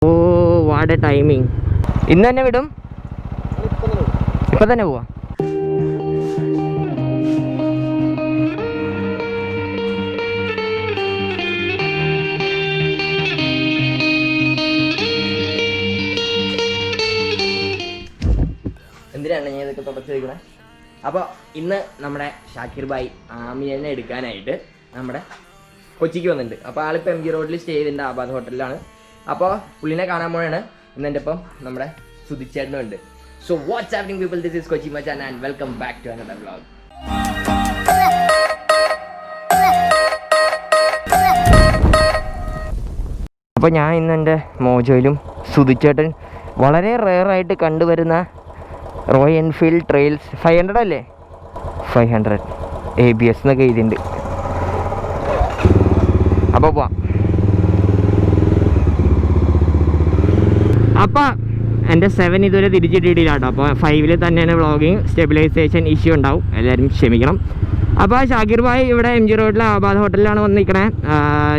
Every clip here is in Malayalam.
Oh what a timing. ഇന്ന് തന്നെ വിടും? ഇപ്പം തന്നെ പോവാം. എന്തിനാണ് ഞാൻ ഇതൊക്കെ തുടച്ച് വയ്ക്കണേ? അപ്പോൾ ഇന്ന് നമ്മുടെ ഷാക്കിർ ഭായ് ആമിനെ എടുക്കാനായിട്ട് നമ്മുടെ കൊച്ചിക്ക് വന്നിട്ടുണ്ട്. അപ്പോൾ ആളിപ്പോൾ MG റോഡിൽ സ്റ്റേ ചെയ്തിട്ടുണ്ട്, ആബാദ് ഹോട്ടലിലാണ്. അപ്പോൾ പുള്ളിനെ കാണാൻ പോയാണ്. ഇന്ന് എൻ്റെ ഇപ്പം നമ്മുടെ സുധിച്ചേട്ടനുണ്ട്. So what's happening people, this is Kochi Machan and welcome back to another vlog. അപ്പോൾ ഞാൻ ഇന്ന് എൻ്റെ മോജോയിലും സുധിച്ചേട്ടൻ വളരെ റെയറായിട്ട് കണ്ടുവരുന്ന റോയൽ എൻഫീൽഡ് ട്രെയിൽസ് 500 അല്ലേ, 500 ABS എന്നൊക്കെ എഴുതിയിട്ടുണ്ട്. അപ്പോൾ പോവാം. അപ്പോൾ എൻ്റെ 7 ഇതുവരെ തിരിച്ചിട്ടിട്ടില്ല കേട്ടോ. അപ്പോൾ 5 തന്നെയാണ് വ്ളോഗിങ്. സ്റ്റെബിലൈസേഷൻ ഇഷ്യൂ ഉണ്ടാവും, എല്ലാവരും ക്ഷമിക്കണം. അപ്പോൾ ഷാക്കിർ ഭായ് ഇവിടെ MG റോഡിലെ ആബാദ് ഹോട്ടലിലാണ് വന്നിരിക്കണേ.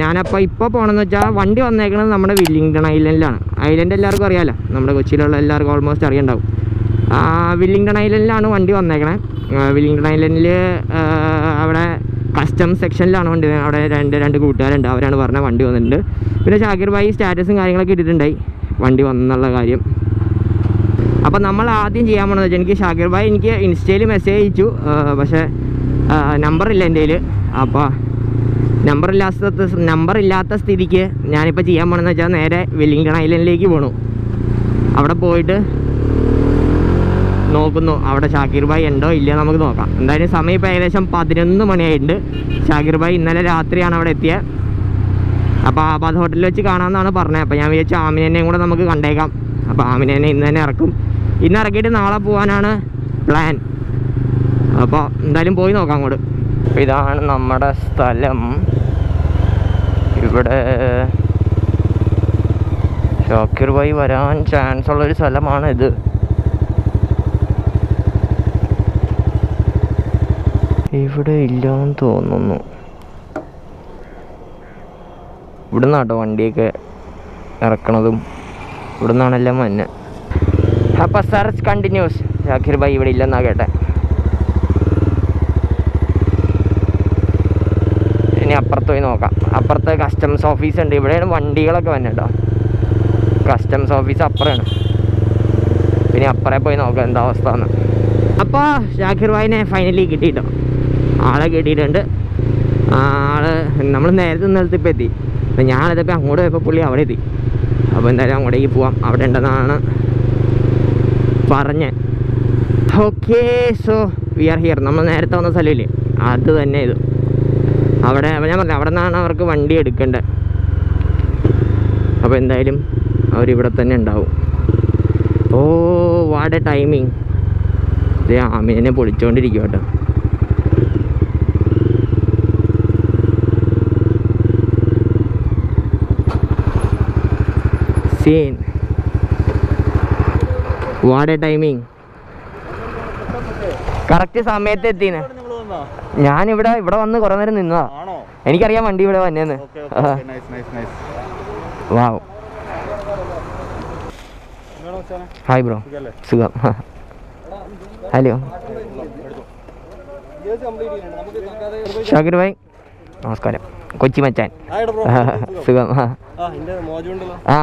ഞാനപ്പോൾ ഇപ്പോൾ പോകണമെന്ന് വെച്ചാൽ വണ്ടി വന്നേക്കണത് നമ്മുടെ വില്ലിംഗ്ടൺ ഐലൻഡിലാണ്. ഐലൻഡ് എല്ലാവർക്കും അറിയാമല്ലോ, നമ്മുടെ കൊച്ചിയിലുള്ള എല്ലാവർക്കും ഓൾമോസ്റ്റ് അറിയുണ്ടാവും. വില്ലിംഗ്ടൺ ഐലൻഡിലാണ് വണ്ടി വന്നേക്കണേ. വില്ലിംഗ്ടൺ ഐലൻഡിൽ അവിടെ കസ്റ്റംസ് സെക്ഷനിലാണ് വണ്ടി. അവിടെ രണ്ട് കൂട്ടുകാരുണ്ട്, അവരാണ് പറഞ്ഞ വണ്ടി വന്നിട്ടുണ്ട്. പിന്നെ ഷാക്കിർ ഭായ് സ്റ്റാറ്റസും കാര്യങ്ങളൊക്കെ ഇട്ടിട്ടുണ്ടായി വണ്ടി വന്നുള്ള കാര്യം. അപ്പം നമ്മൾ ആദ്യം ചെയ്യാൻ പോകണമെന്ന് വെച്ചാൽ, എനിക്ക് ഷാക്കിർ ഭായ് എനിക്ക് ഇൻസ്റ്റയിൽ മെസ്സേജ് അയച്ചു, പക്ഷേ നമ്പറില്ല എൻ്റെ കയ്യിൽ. അപ്പോൾ നമ്പറില്ലാത്ത സ്ഥിതിക്ക് ഞാനിപ്പോൾ ചെയ്യാൻ പോകണമെന്ന് വെച്ചാൽ നേരെ വില്ലിംഗ്ടൺ ഐലൻഡിലേക്ക് പോകണു. അവിടെ പോയിട്ട് നോക്കുന്നു അവിടെ ഷാക്കിർ ഭായ് ഉണ്ടോ ഇല്ല നമുക്ക് നോക്കാം. എന്തായാലും സമയം ഇപ്പോൾ ഏകദേശം 11 മണിയായിട്ടുണ്ട്. ഷാക്കിർ ഭായ് ഇന്നലെ രാത്രിയാണ് അവിടെ എത്തിയത്. അപ്പോൾ ആബാദ് ഹോട്ടലിൽ വെച്ച് കാണാമെന്നാണ് പറഞ്ഞത്. അപ്പോൾ ഞാൻ വിചാരിച്ചു ആമിനെയും കൂടെ നമുക്ക് കണ്ടേക്കാം. അപ്പോൾ ആമിനെ ഇന്ന് തന്നെ ഇറക്കും. ഇന്ന് ഇറക്കിയിട്ട് നാളെ പോകാനാണ് പ്ലാൻ. അപ്പോൾ എന്തായാലും പോയി നോക്കാം അങ്ങോട്ട്. ഇതാണ് നമ്മുടെ സ്ഥലം. ഇവിടെ ഷാക്കിർ ഭായ് വരാൻ ചാൻസ് ഉള്ളൊരു സ്ഥലമാണ് ഇത്. ഇവിടെ ഇല്ലാന്ന് തോന്നുന്നു. ഇവിടെ നിന്നാട്ടോ വണ്ടിയൊക്കെ ഇറക്കണതും, ഇവിടെ നിന്നാണെല്ലാം മഞ്ഞ. അപ്പോൾ സെർച്ച് കണ്ടിന്യൂസ്. ഷാക്കിർ ഭായ് ഇവിടെ ഇല്ലെന്നാ കേട്ടെ. ഇനി അപ്പുറത്ത് പോയി നോക്കാം. അപ്പുറത്ത് കസ്റ്റംസ് ഓഫീസ് ഉണ്ട്. ഇവിടെയാണ് വണ്ടികളൊക്കെ വന്നെ കേട്ടോ. കസ്റ്റംസ് ഓഫീസ് അപ്പുറമാണ്. പിന്നെ അപ്പുറേ പോയി നോക്കാം എന്താ അവസ്ഥ എന്ന്. അപ്പോൾ ഷാക്കിർ ഭായിനെ ഫൈനലി കിട്ടിയിട്ടോ. ആളെ കിട്ടിയിട്ടുണ്ട്. ആള് നമ്മൾ നേരത്തെ നിലത്ത് ഇപ്പോൾ എത്തി. അപ്പം ഞാനിതിപ്പോൾ അങ്ങോട്ട് പോയപ്പോൾ പുള്ളി അവിടെ എത്തി. അപ്പോൾ എന്തായാലും അങ്ങോട്ടേക്ക് പോവാം, അവിടെ ഉണ്ടെന്നാണ് പറഞ്ഞത്. Okay, so we are here. നമ്മൾ നേരത്തെ വന്ന സ്ഥലമില്ലേ, അത് തന്നെ ഇത്. അവിടെ ഞാൻ പറഞ്ഞു അവിടെ നിന്നാണ് അവർക്ക് വണ്ടി എടുക്കേണ്ടത്. അപ്പോൾ എന്തായാലും അവരിവിടെ തന്നെ ഉണ്ടാവും. Oh what a timing. ഇത് ആമിനെ പൊളിച്ചുകൊണ്ടിരിക്കും കേട്ടോ. Scene, what a timing. Correct സമയത്ത് എത്തിനെ. ഞാനിവിടെ വന്ന് കുറേ നേരം നിന്നതാ. എനിക്കറിയാം വണ്ടി ഇവിടെ വന്നേന്ന്. വാവ്. ഹായ് ബ്രോ, സുഖം. ഹലോ ഷാക്കിർ ഭായ്, നമസ്കാരം. കൊച്ചി മച്ചാൻ, സുഖം. ആ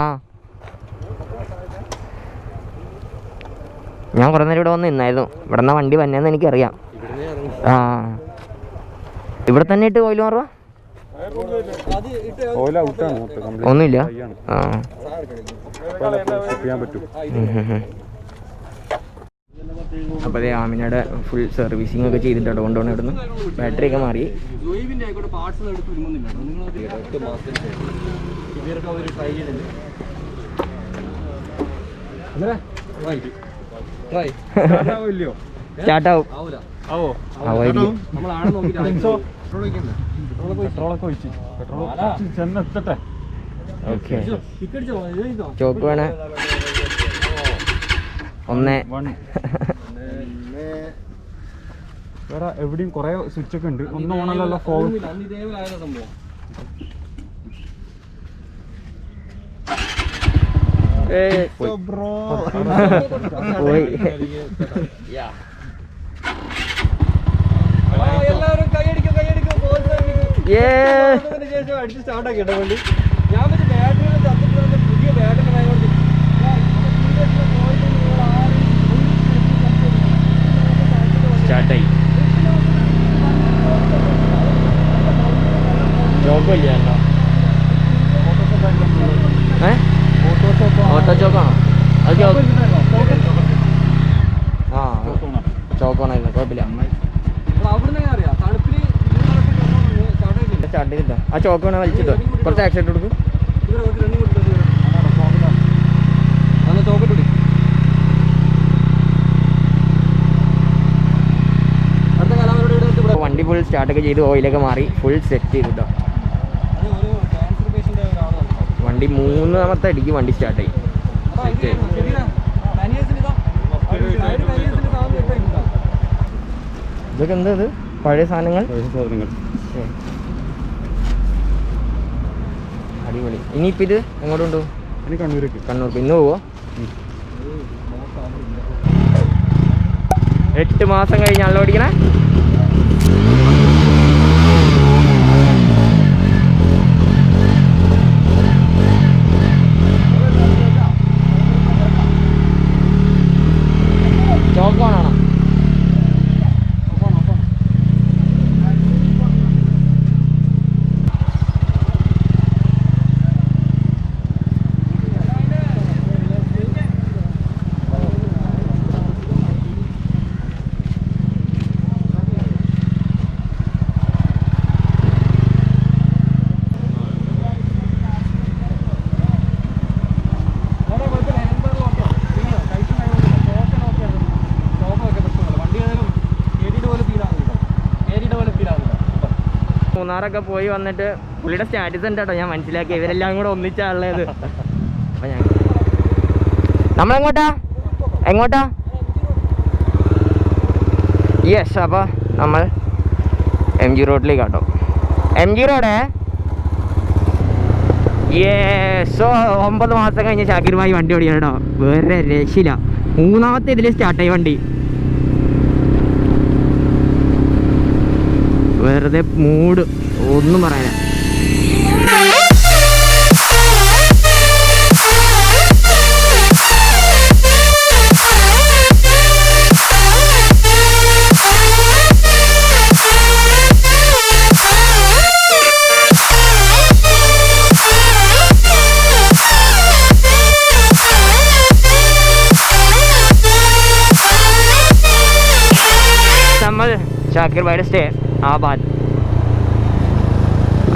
ഞാൻ കുറേ നേരം ഇവിടെ വന്ന് നിന്നായിരുന്നു. ഇവിടെ നിന്നാ വണ്ടി വന്നേന്ന് എനിക്കറിയാം. ആ ഇവിടെ തന്നെ ഇട്ട് ഓയിൽ മാറുക ഒന്നുമില്ല. ആ അപ്പോൾ അതേ ആമിനയുടെ ഫുൾ സർവീസിങ് ഒക്കെ ചെയ്തിട്ടുണ്ട്. കൊണ്ടുപോകണം ഇവിടുന്ന്. ബാറ്ററി ഒക്കെ മാറി. സ്റ്റാർട്ടാവും. ഓക്കെ, ചോക്ക് വേണേ. 1 വേറെ എവിടെയും കുറെ സ്വിച്ച് ഒക്കെ ഉണ്ട്. ഒന്നും ഓണല്ലോ. പോയി. എല്ലാവരും കൈയടിക്കും കൈയടിക്കും. അടിച്ച് സ്റ്റാർട്ടാക്കി കേട്ടോ വണ്ടി. ഞാൻ വെച്ച് ബാറ്ററി ചത്തിട്ട് പുതിയ ബാറ്ററി ആയതുകൊണ്ട് സ്റ്റാർട്ടായി. ചോക്കല്ലോ ഓട്ടോ ചോക്കാണോ? അത് ചോക്കോണായിരുന്നു, കുഴപ്പമില്ല. സ്റ്റാർട്ട് ചെയ്തിട്ടോ ആ ചോക്കോണ വലിച്ചിട്ടോ. കുറച്ച് ആക്സിഡന്റ് കൊടുക്കും. വണ്ടി ഫുൾ സ്റ്റാർട്ടൊക്കെ ചെയ്ത് ഓയിലൊക്കെ മാറി ഫുൾ സെറ്റ് ചെയ്തിട്ടോ. വണ്ടി 3ാമത്തെ അടിക്ക് വണ്ടി സ്റ്റാർട്ടായി. ഇതൊക്കെ എന്താ ഇത്? പഴയ സാധനങ്ങൾ. അടിപൊളി. ഇനിയിപ്പോൾ ഇത് എങ്ങോട്ട് കൊണ്ടുപോകും? കണ്ണൂർക്ക്. ഇന്ന് പോവോ? 8 മാസം കഴിഞ്ഞാണല്ലോ ഓടിക്കണേ. ചോക്കോണാണോ? മൂന്നാറൊക്കെ പോയി വന്നിട്ട് പുള്ളിയുടെ സ്റ്റാറ്റസ് ഉണ്ട് കേട്ടോ. ഞാൻ മനസ്സിലാക്കി ഇവരെല്ലാം കൂടെ ഒന്നിച്ചാണുള്ളത്. അപ്പം ഞാൻ നമ്മളെങ്ങോട്ടാ എങ്ങോട്ടാ? യെസ്, അപ്പോൾ നമ്മൾ MG റോഡിലേക്ക് കേട്ടോ. MG റോഡേ യേസോ. 9 മാസം കഴിഞ്ഞ് ഷാക്കിർ ഭായി വണ്ടി ഓടിക്കണം കേട്ടോ. വേറെ രക്ഷയില്ല. 3ാമത്തെ ഇതിൽ സ്റ്റാർട്ടായി വണ്ടി. വെറുതെ മൂഡ് ഒന്നും പറയാനാ. നമ്മൾ ഷാക്കിർ ഭായിയുടെ സ്റ്റേ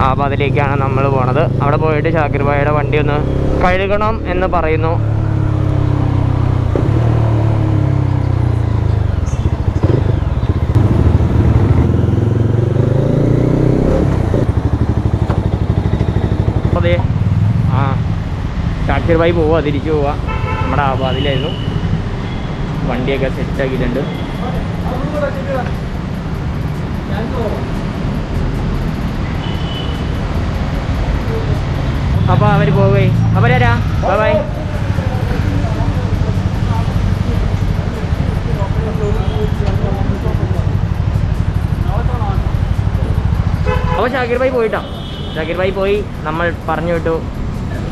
ആബാദിലേക്കാണ് നമ്മൾ പോണത്. അവിടെ പോയിട്ട് ഷാക്കിർ ഭായിയുടെ വണ്ടി ഒന്ന് കഴുകണം എന്ന് പറയുന്നു. അതെ, ഷാക്കിർ ഭായി പോവുക, തിരിച്ചു പോവുക. നമ്മുടെ ആബാദിലായിരുന്നു. വണ്ടിയൊക്കെ സെറ്റാക്കിയിട്ടുണ്ട്. അപ്പോൾ അവർ പോവുകയും അവരാ ബൈ. അപ്പോൾ ഷാക്കിർ ഭായി പോയിട്ടോ. ഷാക്കിർ ഭായി പോയി, നമ്മൾ പറഞ്ഞു വിട്ടു.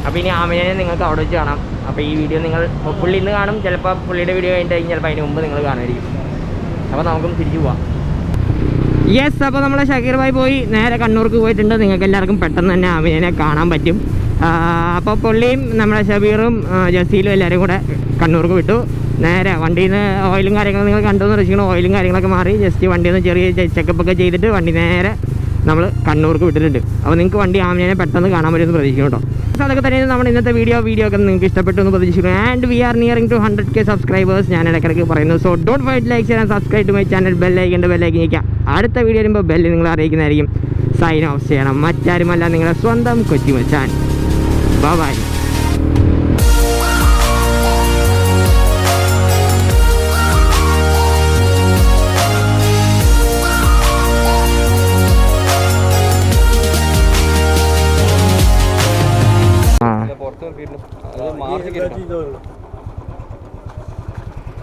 അപ്പോൾ ഇനി ആമിനെ നിങ്ങൾക്ക് അവിടെ വെച്ച് കാണാം. അപ്പോൾ ഈ വീഡിയോ നിങ്ങൾ പുള്ളി ഇന്ന് കാണും, ചിലപ്പോൾ പുള്ളിയുടെ വീഡിയോ കഴിഞ്ഞിട്ട് ചിലപ്പോൾ അതിന് മുമ്പ് നിങ്ങൾ കാണുമായിരിക്കും. അപ്പോൾ നമുക്കും തിരിച്ചു പോവാം. യെസ്, അപ്പോൾ നമ്മളെ ഷാക്കിർ ഭായി പോയി നേരെ കണ്ണൂർക്ക് പോയിട്ടുണ്ട്. നിങ്ങൾക്ക് എല്ലാവർക്കും പെട്ടെന്ന് തന്നെ ആമിനെ കാണാൻ പറ്റും. അപ്പോൾ പുള്ളിയും നമ്മുടെ ഷബീറും ജസീലും എല്ലാവരും കൂടെ കണ്ണൂർക്ക് വിട്ടു. നേരെ വണ്ടിയിൽ നിന്ന് ഓയിലും കാര്യങ്ങളും നിങ്ങൾ കണ്ടുവന്ന് രക്ഷിക്കണം. ഓയിലും കാര്യങ്ങളൊക്കെ മാറി ജസ്റ്റ് വണ്ടിയിൽ നിന്ന് ചെറിയ ചെക്കപ്പൊക്കെ ചെയ്തിട്ട് വണ്ടി നേരെ നമ്മൾ കണ്ണൂർക്ക് വിട്ടിട്ടുണ്ട്. അപ്പോൾ നിങ്ങൾക്ക് വണ്ടി ആമിനെ പെട്ടെന്ന് കാണാൻ പറ്റുമെന്ന് പ്രതീക്ഷിക്കണം കേട്ടോ. അതൊക്കെ തന്നെയാണ് നമ്മുടെ ഇന്നത്തെ വീഡിയോ ഒക്കെ നിങ്ങൾക്ക് ഇഷ്ടപ്പെട്ടു എന്ന് പ്രതീക്ഷിക്കുന്നു. And we are nearing to 100K subscribers. ഞാൻ ഇടയ്ക്കിടയ്ക്ക് പറയുന്നു. So don't fight like share and subscribe to my channel. ബെല്ലൈക്കൻ നിൽക്കാം. അടുത്ത വീഡിയോ വരുമ്പോൾ ബെല്ല് നിങ്ങൾ അറിയിക്കുന്നതായിരിക്കും. സൈൻ ഓഫ് ചെയ്യണം. മറ്റാരുമല്ല, നിങ്ങളുടെ സ്വന്തം കൊച്ചി മച്ചാൻ. ബൈ.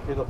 ചെയ്തോ